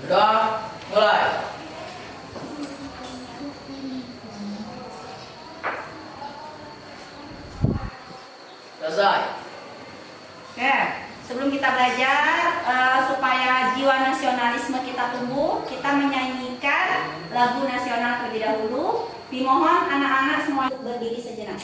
Udah, mulai. Selesai. Oke, sebelum kita belajar supaya jiwa nasionalisme kita tumbuh, kita menyanyikan lagu nasional terlebih dahulu. Dimohon anak-anak semua berdiri sejenak.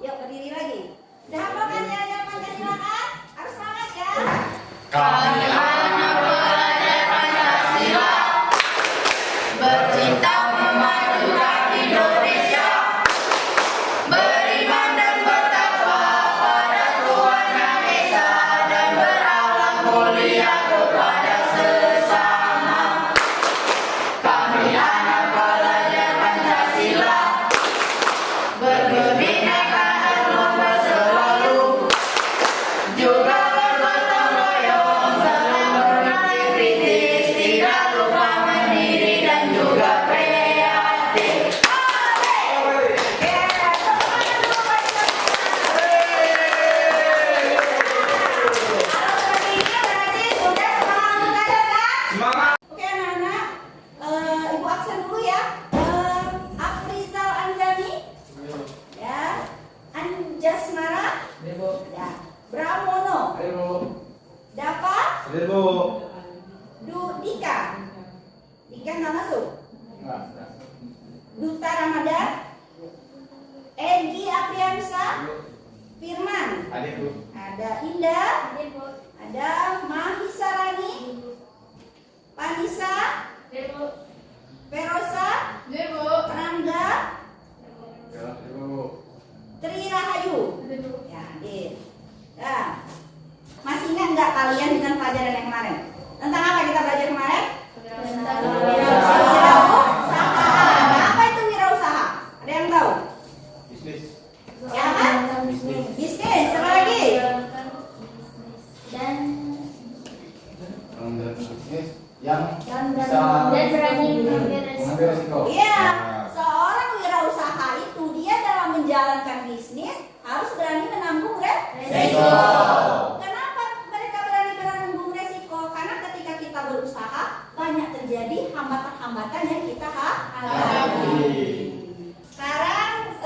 Yuk berdiri lagi. Udah hafal kan nyanyian Pancasila kan? Harus semangat ya. Kami anak pelajar Pancasila, bercinta memajukan Indonesia, beriman dan bertakwa pada Tuhan Yang Esa, dan berakhlak mulia kepada sesama. Kami anak pelajar Pancasila, berkebinekaan lomba selalu, juga bergotong royong, selalu berpikir kritis, tidak lupa mandiri dan juga kreatif. Oke anak-anak, Ibu absen dulu ya. Afrizal Anzani, ya, Anjasmara, ya, Bramono, Dapa, Dika, Dika nggak masuk. Duta Ramadan, Egi Apriansa, Firman, ada Indah, ada Mahisarani, Panisa, Perosa, Rangga, Tri Rahayu. Ya, hadir. Nah, masih ingat nggak kalian dengan pelajaran yang kemarin? Tentang apa kita belajar kemarin? Wirausaha. Nah, apa itu wirausaha? Ada yang tahu? Ya kan? Bisnis. Apa lagi? Yang berani mengambil resiko. Iya. Seorang wirausaha itu dia dalam menjalankan bisnis harus berani menanggung resiko. Kenapa mereka berani menanggung resiko? Karena ketika kita berusaha banyak terjadi hambatan-hambatan yang kita hadapi. Sekarang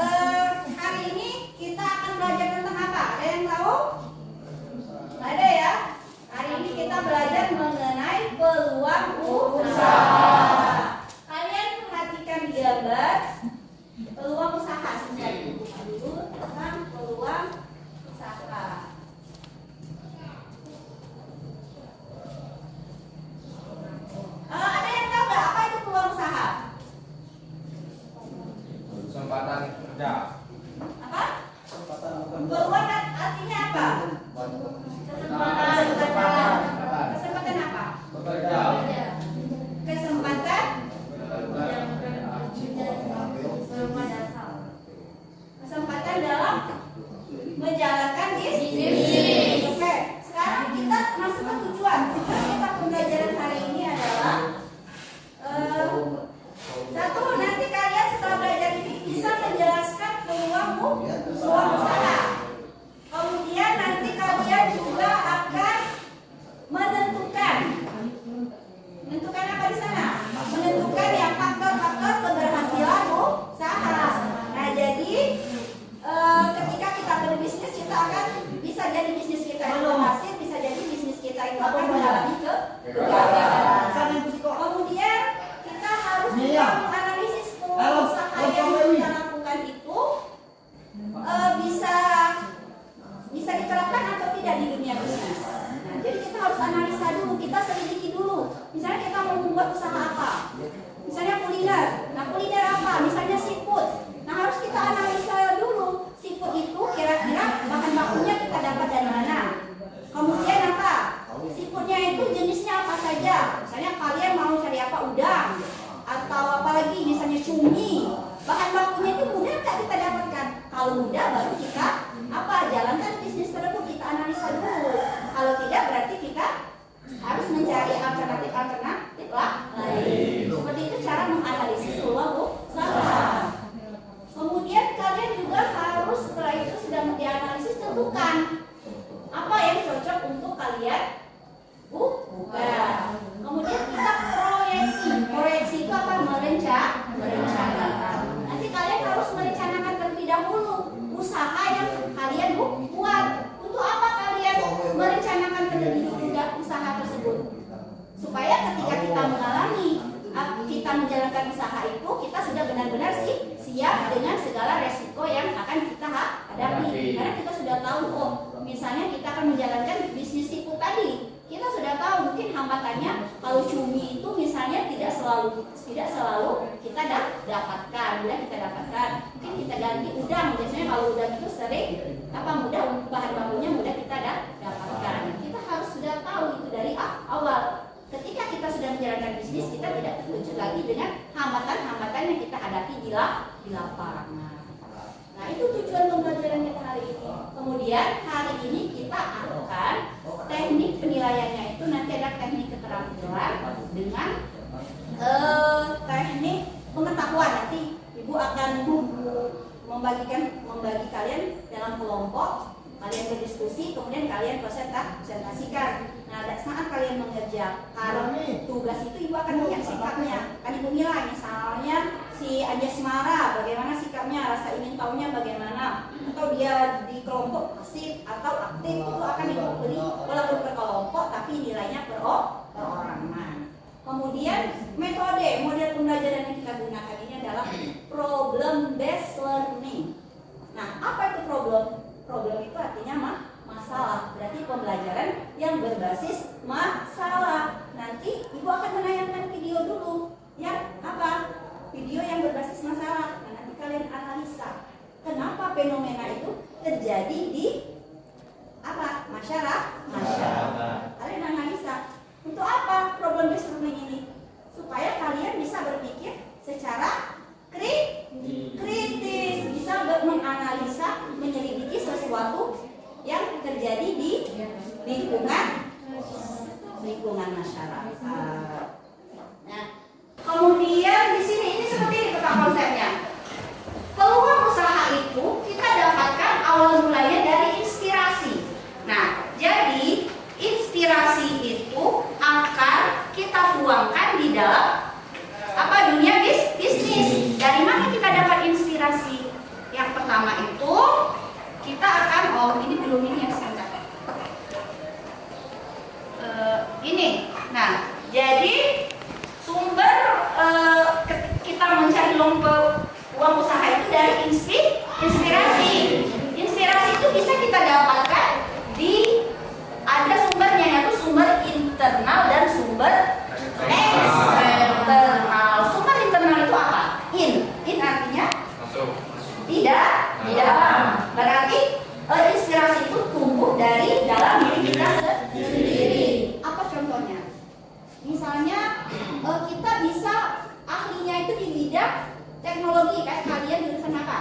hari ini kita akan belajar tentang apa? Ada yang tahu? Nggak ada ya? Hari ini kita belajar mengenai peluang usaha. Kalian perhatikan di gambar peluang usaha sebentar. Buka dulu tentang peluang usaha. Ada yang tahu nggak apa itu peluang usaha? Kesempatan kerja. Apa? Peluang artinya apa? Kesempatan apa? Bekerja. Kesempatan dalam menjalankan bisnis. Oke, sekarang kita masuk ke tujuan. Tujuan kita pembelajaran hari ini adalah satu, nanti kalian setelah belajar ini bisa menjelaskan peluang usaha. Kemudian nanti kalian juga akan menentukan apa di sana? Menentukan ya faktor-faktor keberhasilan usaha. Nah, jadi ketika kita berbisnis kita akan bisa jadi bisnis kita itu berhasil, bisa jadi bisnis kita itu akan mengalami kegagalan. Kemudian kita harus juga menganalisis peluang usaha yang kita lakukan itu bisa diterapkan atau tidak di dunia bisnis. Nah, jadi kita harus analisa dulu, kita selidiki dulu. Misalnya kita mau membuat usaha apa? Misalnya kuliner. Nah, kuliner apa? Misalnya seafood. Nah, harus kita analisa dulu seafood itu Kalau udah baru kita jalankan bisnis tersebut, kita analisa dulu. Kalau tidak berarti kita harus mencari alternatif lain. Seperti itu cara menganalisis peluang usaha. Kemudian kalian juga harus setelah itu sudah dianalisis, tentukan apa yang cocok untuk kalian buka. Kemudian kita proyeksi itu apa? Merencanakan. Nanti kalian harus merencanakan terlebih dahulu usaha yang kalian buat. Untuk apa kalian merencanakan terlebih dahulu usaha tersebut? Supaya ketika kita menjalankan usaha itu, kita sudah benar-benar siap dengan segala resiko yang akan kita hadapi. Karena kita sudah tahu, misalnya kita akan menjalankan bisnis tipu tadi, kita sudah tahu mungkin hambatannya. Kalau cumi itu misalnya tidak selalu kita dapatkan. Mungkin kita ganti udang, biasanya kalau udang itu sering mudah, bahan bakunya mudah kita dapatkan. Kita harus sudah tahu itu dari awal. Ketika kita sudah menjalankan bisnis, kita tidak tertuju lagi dengan hambatan-hambatan yang kita hadapi di lapangan. Nah, itu tujuan pembelajaran kita hari ini. Kemudian hari ini kita akan teknik penilaiannya itu nanti ada teknik keterampilan dengan teknik pengetahuan. Nanti Ibu akan membagi kalian dalam kelompok, kalian berdiskusi, kemudian kalian presentasikan. Nah, saat kalian mengerjakan tugas itu, Ibu akan lihat sikapnya. Kan Ibu nilai, misalnya si Anjasmara bagaimana sikapnya, rasa ingin tahunya bagaimana, atau dia di kelompok pasif atau aktif, itu akan Ibu beri walaupun per kelompok tapi nilainya per orangan. Kemudian model pembelajaran yang kita gunakan ini adalah problem based learning. Nah, apa itu problem? Problem itu artinya masalah. Berarti pembelajaran yang berbasis masalah. Nanti Ibu akan menayangkan video dulu yang video yang berbasis masalah. Nah, nanti kalian analisa kenapa fenomena itu terjadi di masyarakat. Kalian analisa untuk apa problem based learning ini? Supaya kalian bisa berpikir secara kritis, bisa menganalisa, menyelidiki sesuatu yang terjadi di lingkungan masyarakat. Nah, kemudian di sini ini seperti ini peta konsepnya. Peluang usaha itu kita dapatkan awal mulanya dari inspirasi. Nah, jadi inspirasi itu akan kita tuangkan di dalam dunia bisnis. Dari mana kita dapat inspirasi? Yang pertama itu kita akan ini belum ini ya sebentar. Ini. Nah, jadi sumber kita mencari uang usaha itu dari inspirasi. Inspirasi itu bisa kita dapatkan ada sumbernya, yaitu sumber internal dan sumber eksternal. Sumber internal itu apa? In artinya di dalam. Berarti inspirasi itu tumbuh dari dalam diri kita sendiri. Apa contohnya? Misalnya kita bisa ahlinya itu di bidang teknologi, kayak kalian jurusan apa?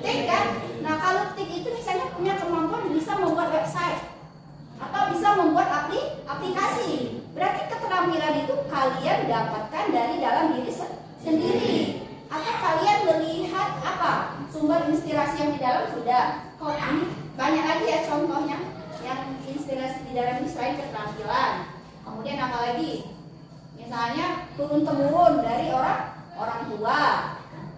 TIK kan? Nah, kalau TIK itu misalnya punya kemampuan bisa membuat website atau bisa membuat aplikasi. Berarti keterampilan itu kalian dapatkan dari dalam diri sendiri. Atau kalian melihat sumber inspirasi yang di dalam sudah. Ini banyak lagi ya contohnya yang inspirasi di dalam ini selain keterampilan. Kemudian apa lagi? Misalnya turun temurun dari orang tua.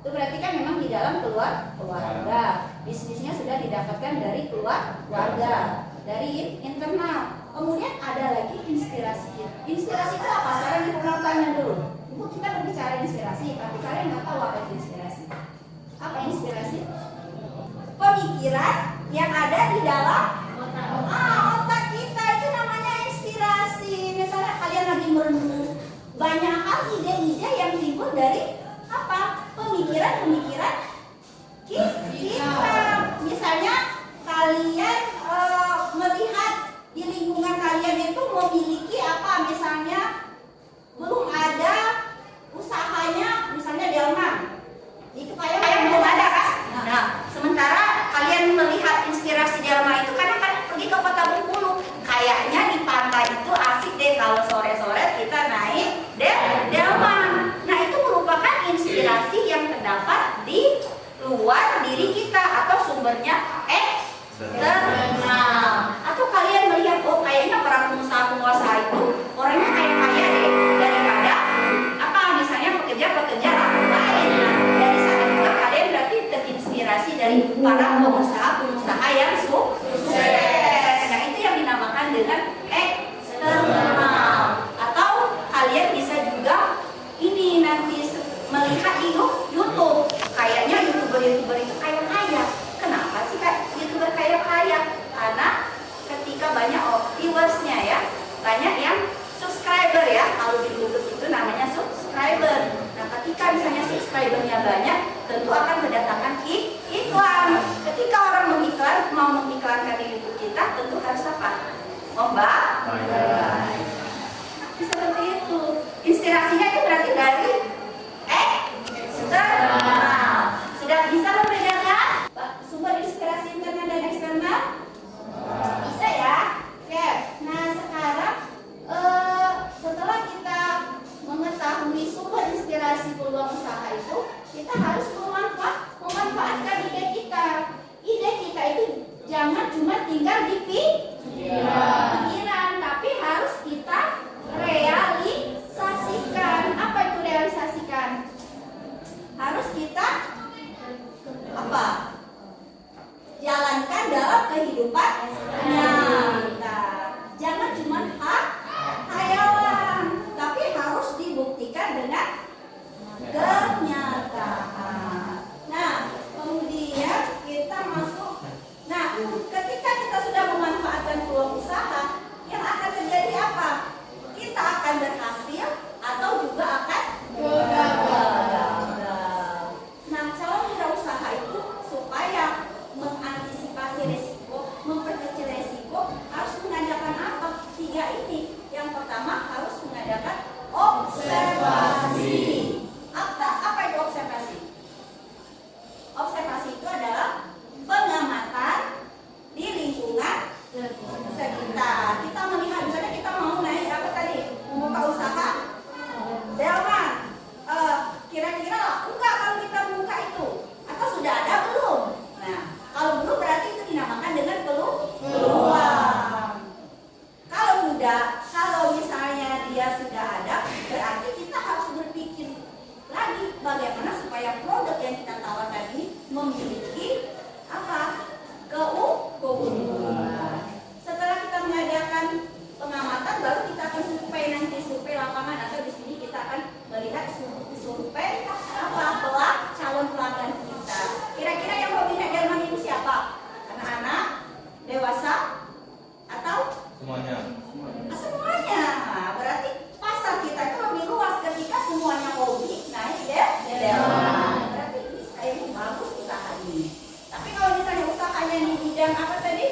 Itu berarti kan memang di dalam keluarga. Bisnisnya sudah didapatkan dari keluarga, dari internal. Kemudian ada lagi inspirasi. Inspirasi itu apa? Sekarang kita tanya dulu. Ibu, kita berbicara inspirasi, tapi kalian nggak tahu apa itu inspirasi. Apa inspirasi? Pemikiran yang ada di dalam otak kita, itu namanya inspirasi. Misalnya kalian lagi merenung, banyak hal ide-ide yang timbul dari pemikiran kita. Misalnya kalian melihat di lingkungan kalian itu memiliki misalnya belum ada usahanya, misalnya delman. Itu kayak belum ada kan? Nah, sementara sumbernya eksternal. Atau kalian melihat, oh kayaknya para pengusaha itu orangnya kayak kaya deh, daripada apa misalnya pekerja-pekerja lain. Nah, dari sana juga kalian berarti terinspirasi dari para pengusaha yang sukses. Nah, itu yang dinamakan dengan eksternal. Atau kalian bisa juga ini nanti melihat di YouTube, kayaknya youtuber itu kaya. Kenapa sih youtuber kaya? Karena ketika banyak viewersnya ya, banyak yang subscriber ya. Kalau di YouTube itu namanya subscriber. Nah, ketika misalnya subscribernya banyak, tentu akan mendatangkan iklan. Ketika orang mau mengiklankan di YouTube kita, tentu harus apa? Membayar. Seperti itu. Inspirasinya itu berarti dari eksternal. Sudah bisa membedakan sumber inspirasi internal dan eksternal? Bisa ya? Oke. Nah, sekarang setelah kita mengetahui sumber inspirasi peluang usaha itu, kita harus memanfaatkan ide kita. Ide kita itu jangan cuma tinggal di pikiran, tapi harus kita realisasikan. Apa itu realisasikan? Harus kita jalankan dalam kehidupan nyata. Jangan cuma hayalan, tapi harus dibuktikan dengan kenyataan. Nah, kemudian kita masuk. Nah, ketika kita sudah memanfaatkan peluang usaha, yang akan terjadi apa? Kita akan berhasil atau juga akan gagal. Nah, calon wirausaha itu supaya mengantisipasi risiko, memperkecil risiko, harus mengadakan apa? 3 ini. Yang pertama harus mengadakan observasi. Apa itu observasi? Observasi itu adalah pengamatan di lingkungan sekitar. Kita melihat, misalnya kita mau naik apa tadi? Membuka usaha delman. Kira-kira laku nggak kalau kita buka itu? Atau sudah ada belum? Nah, kalau belum berarti itu dinamakan dengan peluang. Kalau misalnya dia sudah ada, berarti kita harus berpikir lagi bagaimana supaya produk yang kita tawarkan ini memiliki apa? Keunggulan. Setelah kita mengadakan pengamatan, baru kita akan survei lapangan, atau di sini kita akan melihat survei calon pelanggan kita. Kira-kira yang hobi naik delman itu siapa? Anak-anak, dewasa, atau Semuanya. semuanya. Nah, berarti pasar kita itu lebih luas ketika semuanya hobi naik delman. Berarti ini kayaknya bagus usaha ini. Tapi kalau misalnya usahanya di bidang apa tadi?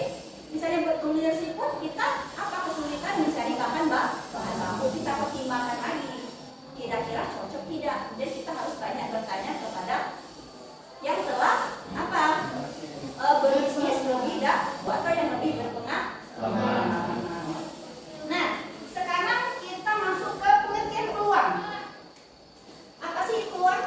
Misalnya berkuliah siput, kita apa kesulitan mencari bahan baku? Kita pertimbangkan lagi. Kira-kira cocok tidak? Dan kita harus banyak bertanya kepada yang telah berbisnis lebih atau yang lebih berpengalaman. Nah, sekarang kita masuk ke pengertian peluang. Apa sih peluang?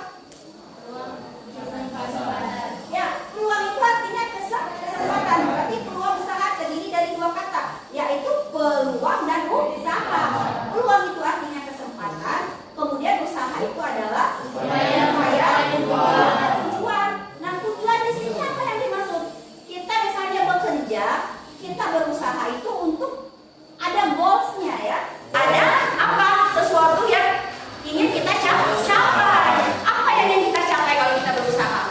Ya, peluang itu artinya kesempatan. Berarti peluang usaha terdiri dari 2 kata, yaitu peluang dan usaha. Peluang itu artinya kesempatan, kemudian usaha itu adalah tujuan. Nah, tujuan di sini apa yang dimaksud? Kita misalnya bekerja, kita berusaha itu untuk ada goalsnya ya. Ada apa? Sesuatu yang ingin kita capai. Apa yang ingin kita capai kalau kita berusaha?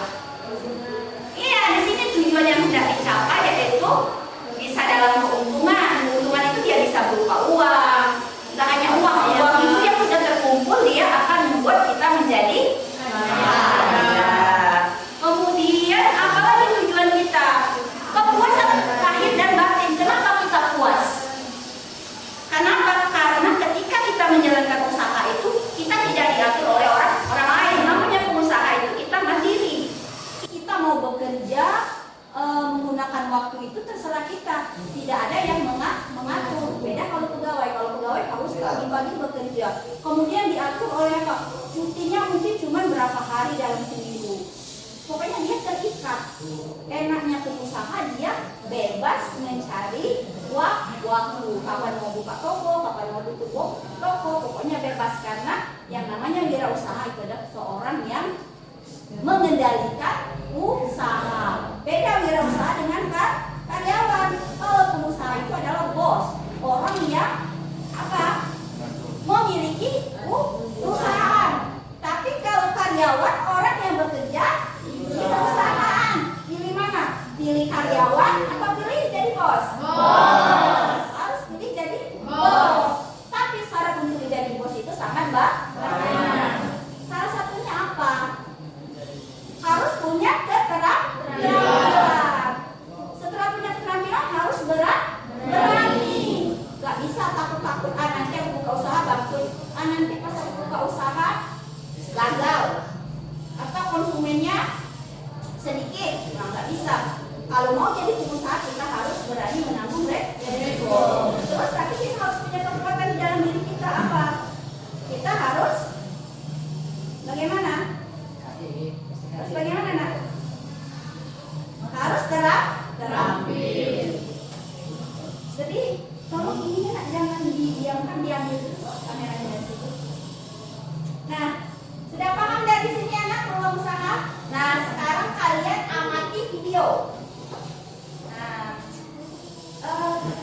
Iya, di sini tujuan yang hendak dicapai yaitu bisa dalam keuntungan. Keuntungan itu dia bisa berupa uang. Tidak hanya uang itu yang sudah terkumpul dia akan membuat kita menjadi kaya. Kemudian apalagi tujuan kita? Kepuasan lahir dan batin. Kenapa kita puas? Kenapa? Karena ketika kita menjalankan usaha itu, kita tidak diatur oleh orang lain. Namanya pengusaha itu kita mandiri. Kita mau bekerja menggunakan waktu itu terserah kita. Tidak ada yang mengatur. Beda kalau pegawai. Kalau pegawai harus pagi-pagi bekerja. Kemudian diatur oleh apa? Cutinya mungkin cuma berapa hari dalam seminggu. Pokoknya dia terikat. Enaknya pengusaha bebas mencari waktu, kapan mau buka toko, kapan mau tutup toko, pokoknya bebas. Karena yang namanya wirausaha itu adalah seorang yang mengendalikan usaha. Beda wirausaha dengan karyawan. Kalau pengusaha itu adalah bos, orang yang apa? Memiliki perusahaan. Tapi kalau karyawan orang yang bekerja di perusahaan. Pilih mana? Pilih karyawan atau pilih jadi bos? Bos. Harus pilih jadi bos. Tapi syarat untuk jadi bos itu sangat banyak. Salah satunya apa? Harus punya keterampilan. Setelah punya keterampilan harus berani. Gak bisa takut-takut nanti aku buka usaha bangkrut, nanti pas aku buka usaha gagal, atau konsumennya sedikit. Nah, gak bisa. Kalau mau jadi pengusaha kita harus berani menanggung resiko. Terus tapi kita harus punya kekuatan di dalam diri kita apa? Kita harus bagaimana? Harus bagaimana nak? Harus terampil. Jadi tolong ini nak jangan didiamkan, diambil dulu kameranya dari situ. Nah, sudah paham dari sini anak peluang usaha? Nah, sekarang kalian amati video. Nah,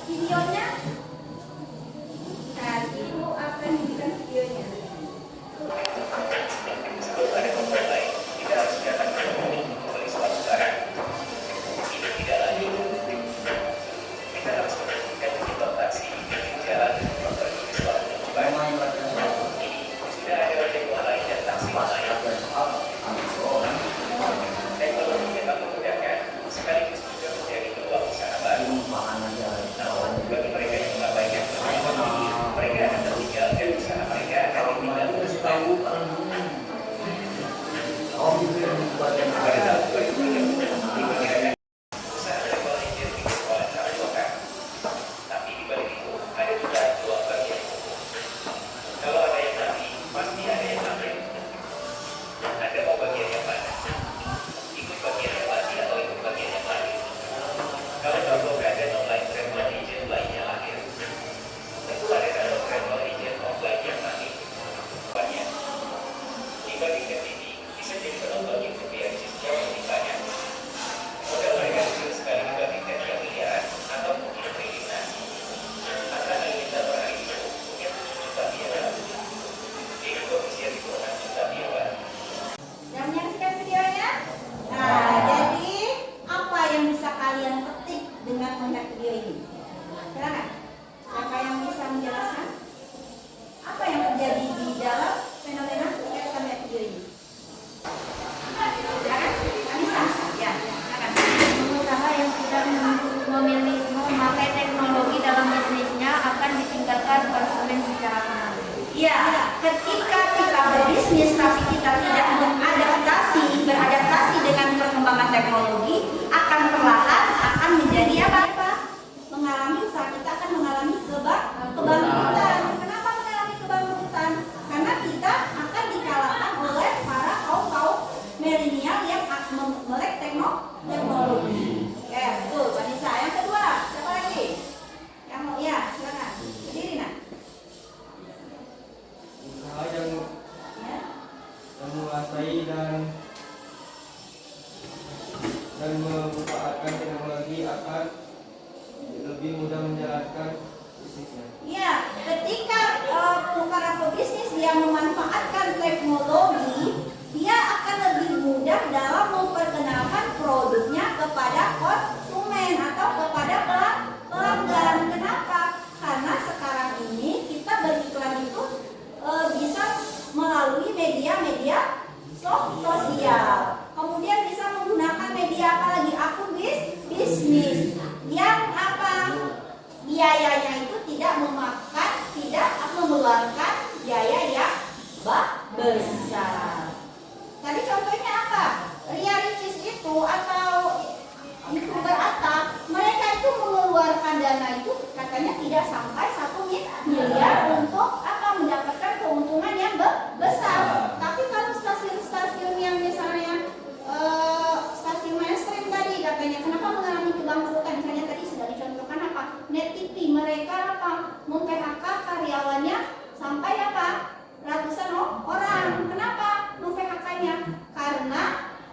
videonya. Nah, ibu akan memberikan videonya. Ya, ketika kita berbisnis tapi kita tidak beradaptasi dengan perkembangan teknologi, akan perlahan akan menjadi apa? Mengalami usaha kita akan mengalami kebangkrutan. Kenapa mengalami kebangkrutan? Karena kita akan dikalahkan oleh para kaum milenial yang melek teknologi. Ya, betul, Vanessa. Yang kedua, siapa lagi? Yang mau ya, silakan. Berdiri nak. Usaha yang menguasai dan memanfaatkan teknologi akan lebih mudah menjalankan bisnisnya. Ya, ketika para pebisnis dia memanfaatkan teknologi, dia akan lebih mudah dalam memperkenalkan produknya kepada konsumen atau kepada pelanggan. Kenapa? Karena sekarang ini kita beriklan itu bisa melalui media sosial. Kemudian bisa menggunakan media apalagi akun bisnis yang apa? Biayanya itu tidak mengeluarkan biaya yang besar. Tadi contohnya apa? Ria Ricis itu atau YouTuber Atta, mereka itu mengeluarkan dana itu katanya tidak sampai 1 miliar untuk mendapatkan keuntungan yang besar. Tapi kalau stasiun-stasiun yang misalnya stasiun mainstream tadi katanya kenapa mengalami kebangkrutan? Misalnya tadi sampai apa? Ratusan orang. Kenapa mem-PHK-nya? Karena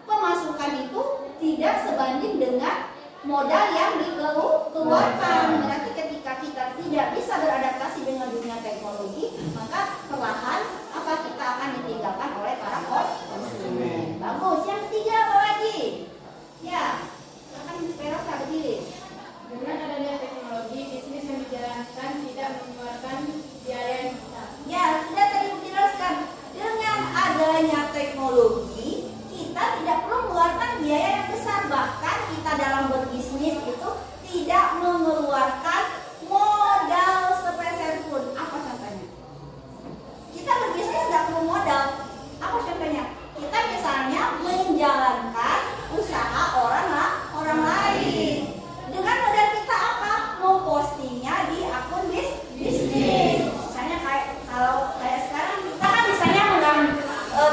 pemasukan itu tidak sebanding dengan modal yang dikeluarkan. Berarti ketika kita tidak bisa beradaptasi dengan dunia teknologi, maka perlahan apa kita akan ditinggalkan oleh para konsumen. Bagus. Yang ketiga apa lagi? Ya, akan Vera saya berdiri. Dengan adanya teknologi, bisnis yang dijalankan tidak mengeluarkan biaya yang besar. Ya, sudah tadi dijelaskan. Dengan adanya teknologi, kita tidak perlu mengeluarkan biaya yang besar. Bahkan kita dalam berbisnis itu tidak mengeluarkan modal sepeser pun. Apa contohnya? Kita berbisnis nggak perlu modal. Apa contohnya? Kita misalnya menjalankan usaha orang lain. Dengan modal kita apa? Mempostingnya di akun bisnis. Misalnya kalau sekarang kita kan misalnya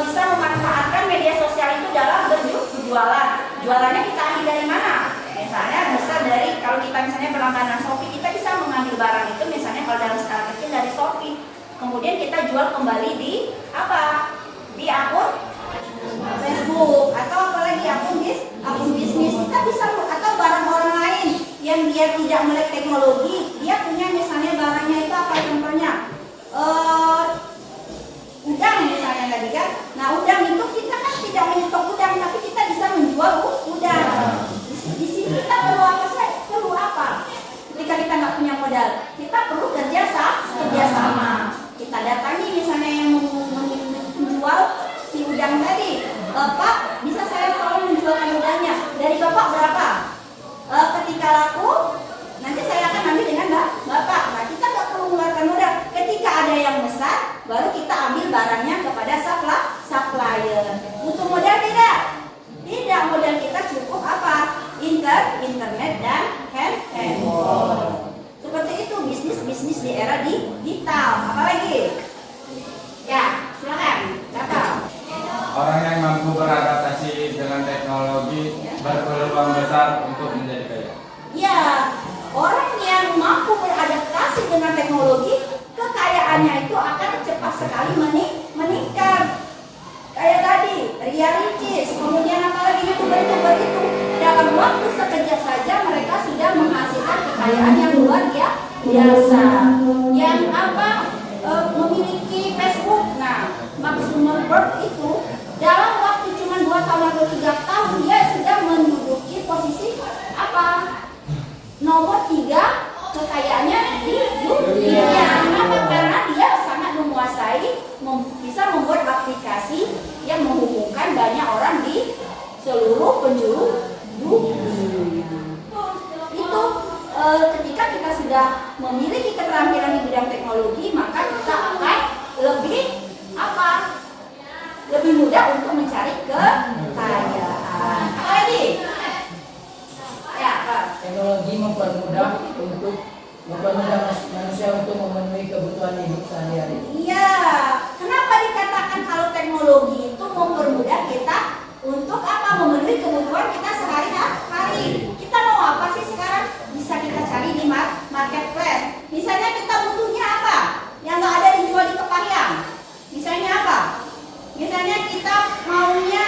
bisa memanfaatkan media sosial itu dalam berjualan. Jualannya kita ambil dari mana? Misalnya bisa dari, kalau kita misalnya berlangganan Shopee, kita bisa mengambil barang itu misalnya kalau dalam skala kecil dari Shopee. Kemudian kita jual kembali di apa? Di akun Facebook atau apalagi akun bisnis. Kita bisa, atau barang orang lain yang dia tidak melek teknologi, dia punya misalnya barangnya itu apa contohnya? Udang misalnya tadi kan. Nah, udang itu kita kan tidak menyetok udang, tapi kita bisa menjual udang. Di sini kita perlu apa sih? Perlu apa? Ketika kita nggak punya modal, kita perlu kerjasama. Kita datangi misalnya yang menjual si udang tadi. Pak, bisa saya tolong menjualkan udangnya? Dari Bapak berapa? Ketika laku, nanti saya akan ambil dengan Bapak. Nah, kita nggak perlu mengeluarkan modal. Ketika ada yang besar, baru kita ambil barangnya kepada supplier. Butuh modal tidak? Tidak, modal kita cukup apa? Internet dan handphone. Seperti itu bisnis di era digital. Apalagi? Ya, silakan. Bapak. Orang yang mampu beradaptasi dengan teknologi berpeluang besar untuk menjadi kaya. Ya, orang yang mampu beradaptasi dengan teknologi, kekayaannya itu akan cepat sekali meningkat. Kayak tadi, Ria Ricis, kemudian apalagi youtuber-youtuber itu, dalam waktu sekejap saja mereka sudah menghasilkan kekayaan yang luar biasa. Yang apa? Memiliki Facebook. Nah, Mark Zuckerberg itu dalam waktu cuma 2 tahun atau 3 tahun dia sudah menduduki posisi apa? Nomor 3 kekayaannya di dunia. Kenapa? Karena dia sangat menguasai, bisa membuat aplikasi yang menghubungkan banyak orang di seluruh penjuru dunia. Itu ketika kita sudah memiliki keterampilan di bidang teknologi, maka kita akan lebih apa? Lebih mudah untuk mencari kekayaan. Apa lagi? Ya, Pak. Teknologi mempermudah manusia untuk memenuhi kebutuhan hidup sehari-hari. Iya. Kenapa dikatakan kalau teknologi itu mempermudah kita untuk apa? Memenuhi kebutuhan kita sehari-hari. Kita mau apa sih sekarang? Bisa kita cari di marketplace. Misalnya kita butuhnya apa? Yang nggak ada dijual di Kepangyang. Misalnya apa? Misalnya kita maunya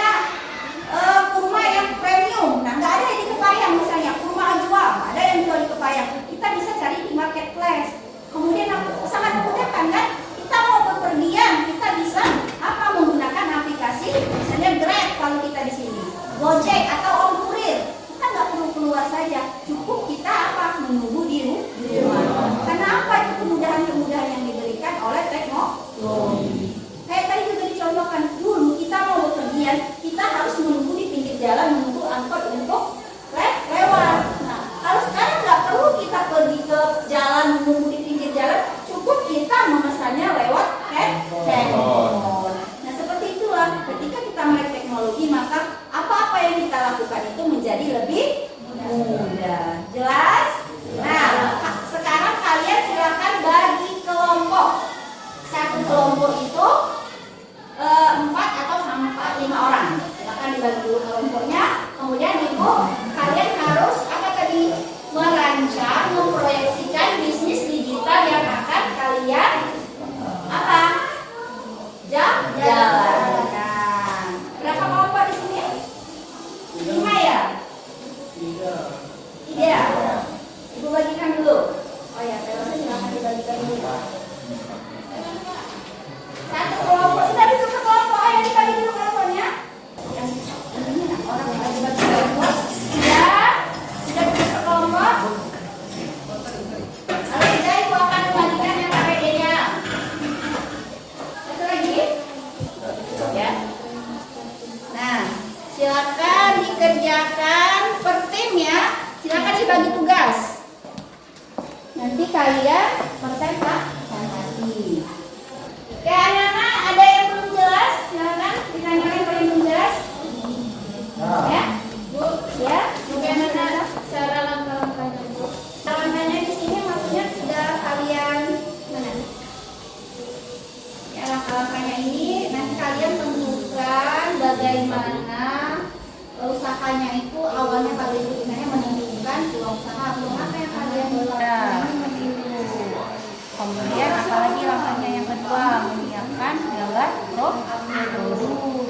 kurma yang premium. Nah, nggak ada di Kepangyang misalnya. Kurma Ajwa, ada yang jual di Kepangyang. Kita bisa cari di marketplace. Kemudian sangat memudahkan kan? Kita mau bepergian, kita bisa apa? Menggunakan aplikasi misalnya Grab kalau kita di sini, Gojek atau Om Kurir. kalian presentasi. Oke, anak-anak, ada yang belum jelas? Silakan ditanyakan kalau yang belum jelas. Ya, Bu, ya. bagaimana cara langkah-langkahnya, Bu? Langkahnya di sini maksudnya sudah kalian mana? Ya, langkah-langkahnya ini nanti kalian tentukan bagaimana usahanya itu awalnya kalian sebenarnya menentukan peluang usaha atau apa yang kalian lakukan itu. Kemudian apalagi langkahnya yang kedua, menyiapkan gambar produk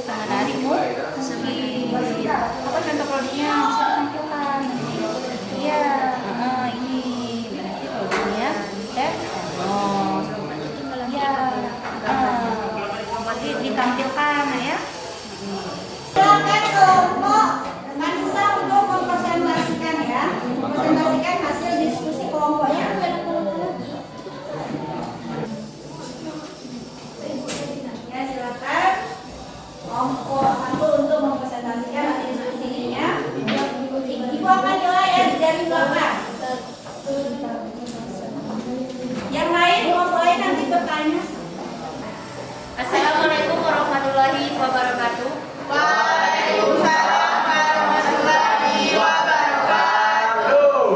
sebenarnya Bu. Apa contoh produknya bisa ditampilkan? Iya, ini berarti produknya ya, nanti ditampilkan ya. Silakan kelompok Manisa untuk mempresentasikan ya, mempresentasikan hasil diskusi kelompoknya. Ya, silakan kelompok satu untuk mempresentasikan hasil diskusinya. Ibu akan mulai ya dari belakang. Yang lain kelompok lain nanti bertanya. Assalamualaikum warahmatullahi wabarakatuh. Waalaikumsalam warahmatullahi wabarakatuh.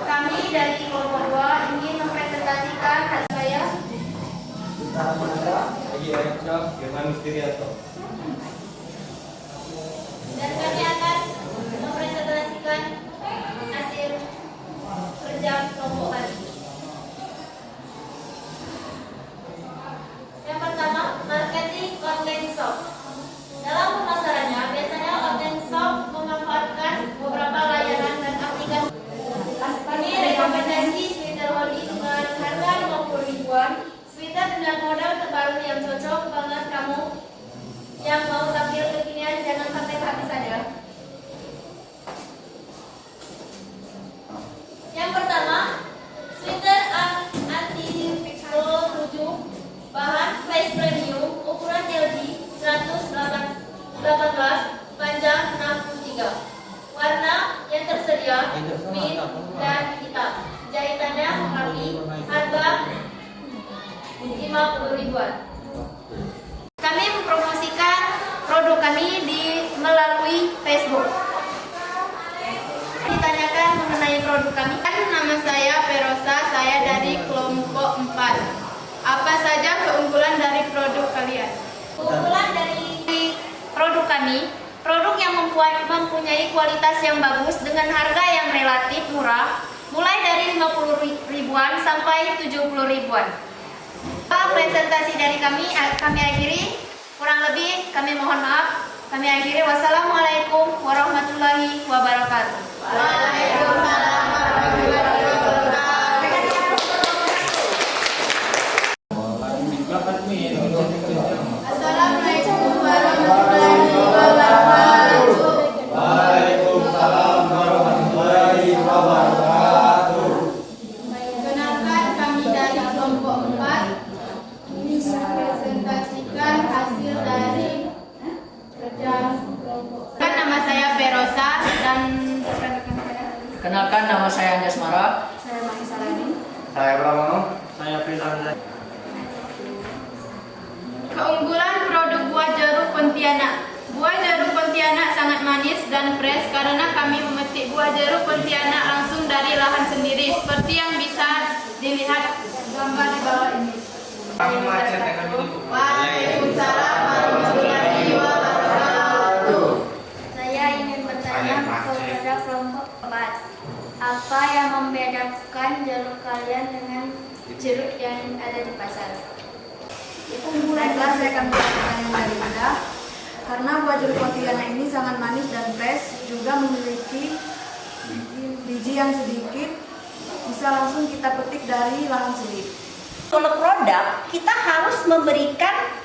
Kami dari kelompok 2 ingin mempresentasikan hasil saya. Lagi Aisyah dengan Mistiriato. Dan kami akan mempresentasikan hasil kerja kelompok kami. Yang pertama, marketing online shop. Dalam pemasarannya, biasanya online shop memanfaatkan beberapa layanan dan aplikasi. Kami rekomendasi sweater hoodie dengan harga 50 ribuan. Sweater dengan model terbaru yang cocok banget kamu yang mau tampil kekinian, jangan sampai habis saja. Yang pertama, sweater anti-pixel 7, bahan size premium, ukuran LD 118, panjang 63. Warna yang tersedia mint dan hitam. Jahitannya rapi, harga 50 ribuan. Kami mempromosikan produk kami melalui Facebook. Ditanyakan mengenai produk kami. Nama saya Perosa, saya dari kelompok 4. Apa saja keunggulan dari produk kalian? Keunggulan dari produk kami, produk yang mempunyai kualitas yang bagus dengan harga yang relatif murah, mulai dari 50 ribuan sampai 70 ribuan. Presentasi dari kami akhiri, kurang lebih kami mohon maaf. Kami akhiri, wassalamualaikum warahmatullahi wabarakatuh. Waalaikumsalam warahmatullahi wabarakatuh. Assalamualaikum warahmatullahi wabarakatuh. Waalaikumsalam warahmatullahi wabarakatuh. Perkenalkan, kami dari kelompok 4 bisa presentasikan hasil dari kerja kelompok. Nama saya Perosa dan rekan-rekan saya. Kenalkan, nama saya Anjasmara. Saya Mahisa Lani. Saya Pramono. Saya Firanda. Keunggulan produk buah jeruk Pontianak. Buah jeruk Pontianak sangat manis dan fresh karena kami memetik buah jeruk Pontianak langsung dari lahan sendiri, seperti yang bisa dilihat gambar di bawah ini. Waalaikumsalam warahmatullahi wabarakatuh. Saya ingin bertanya kepada kelompok 4. Apa yang membedakan jeruk kalian dengan jeruk yang ada di pasar? Baiklah, saya akan mengatakan yang dari Anda. Karena buah jeruk Pontianak ini sangat manis dan fresh, juga memiliki biji yang sedikit, bisa langsung kita petik dari lahan sendiri. Kalau produk, kita harus memberikan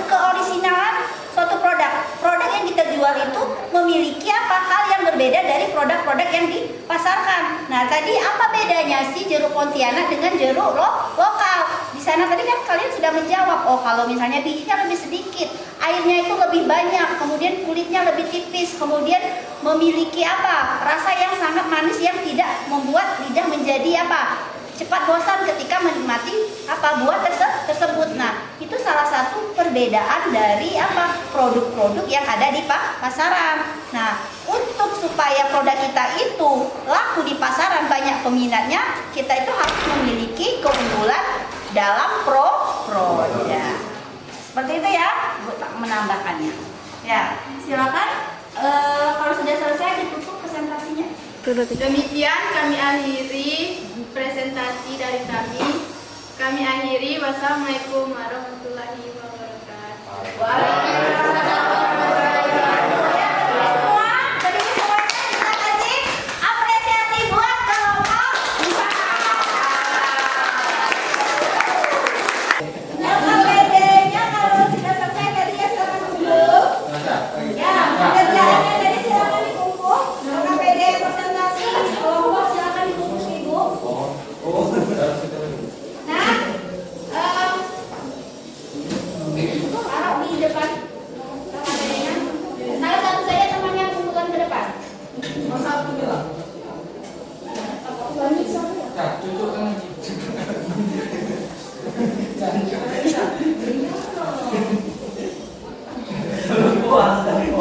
keoriginalan suatu produk. Produk yang kita jual itu memiliki apa hal yang berbeda dari produk-produk yang dipasarkan. Nah, tadi apa bedanya sih jeruk Pontianak dengan jeruk lokal? Di sana tadi kan kalian sudah menjawab, oh kalau misalnya bijinya lebih sedikit, airnya itu lebih banyak, kemudian kulitnya lebih tipis, kemudian memiliki apa? Rasa yang sangat manis yang tidak membuat lidah menjadi apa? cepat bosan ketika menikmati buah tersebut. Nah, itu salah satu perbedaan dari produk-produk yang ada di pasaran. Nah, untuk supaya produk kita itu laku di pasaran, banyak peminatnya, kita itu harus memiliki keunggulan dalam produknya. Seperti itu ya, Bu, menambahkannya. Ya, silakan. Kalau sudah selesai ditutup presentasinya. Demikian kami akhiri presentasi dari kami. Kami akhiri. Wassalamualaikum warahmatullahi wabarakatuh. Waalaikumsalam.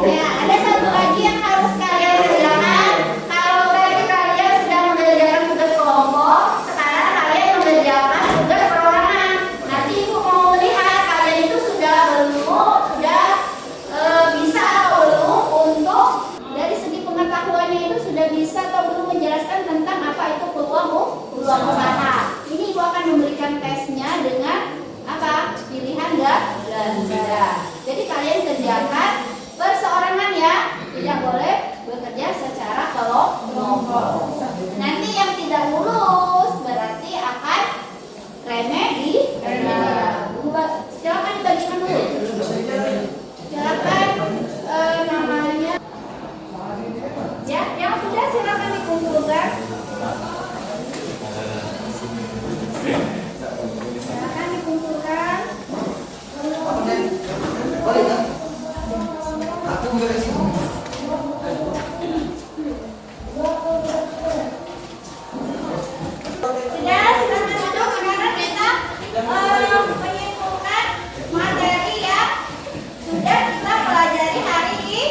Ya, ada satu lagi yang harus kalian kerjakan. Kalau tadi kalian sudah mengerjakan tugas kelompok, sekarang kalian mengerjakan tugas perorangan. Nanti Ibu mau melihat kalian itu sudah bisa atau belum untuk dari segi pengetahuannya itu sudah bisa atau belum menjelaskan tentang apa itu peluang usaha. Ini Ibu akan memberikan tesnya dengan pilihan ganda. Jadi kalian kerjakan perseorangan ya, tidak boleh bekerja secara kelompok. Nanti yang tidak lulus berarti akan remedi. Silakan dibagikan dulu. Silakan namanya. Ya, yang sudah silakan dikumpulkan. Silakan dikumpulkan. Sudah, silakan duduk. Sekarang kita menyimpulkan materi yang sudah kita pelajari hari ini.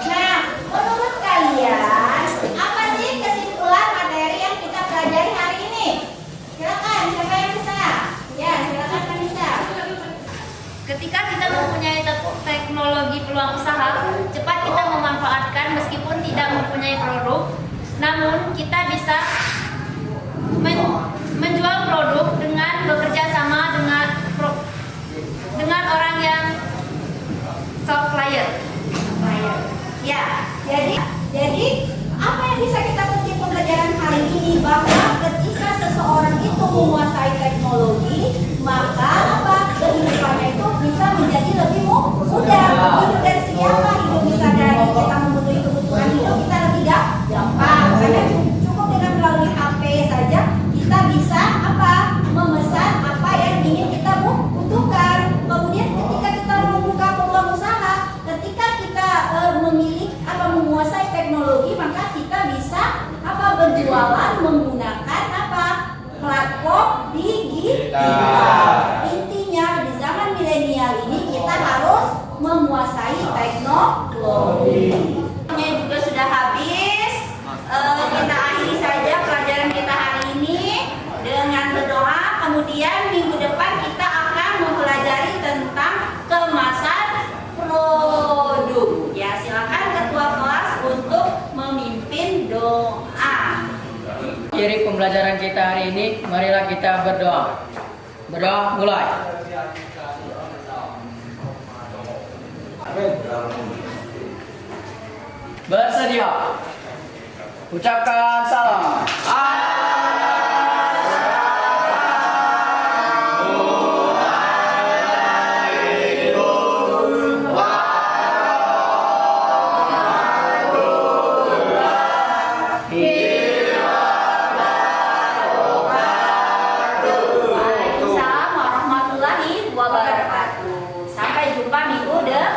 Nah, menurut kalian apa sih kesimpulan materi yang kita pelajari hari ini? Silakan, siapa yang bisa? Ya, silakan Kanisa. Ketika kita mempunyai teknologi peluang usaha, cepat kita memanfaatkan meskipun tidak mempunyai produk, namun kita bisa menjual produk dengan bekerja sama dengan orang yang supplier. Ya, jadi apa yang bisa kita petik pembelajaran hari ini, bahwa ketika seseorang itu menguasai teknologi, maka kehidupannya itu bisa menjadi lebih mudah. Hidup dari segi apa? Hidup bisa dari kita memenuhi kebutuhan hidup kita lebih gampang. Karena cukup dengan melalui HP saja kita bisa memesan apa yang ingin kita butuhkan. Kemudian ketika kita membuka peluang usaha, ketika kita menguasai teknologi, maka kita bisa berjualan menggunakan platform digital. Intinya di zaman milenial ini kita harus menguasai teknologi. Juga sudah habis. Kita akhiri saja pelajaran kita hari ini dengan berdoa. Kemudian minggu depan kita akan mempelajari tentang kemasan produk. Ya, silakan ketua kelas untuk memimpin doa. Akhiri pembelajaran kita hari ini, marilah kita berdoa. Berdoa mulai. Bersedia. Ucapkan salam. Waalaikumsalam warahmatullahi wabarakatuh. Sampai jumpa minggu depan.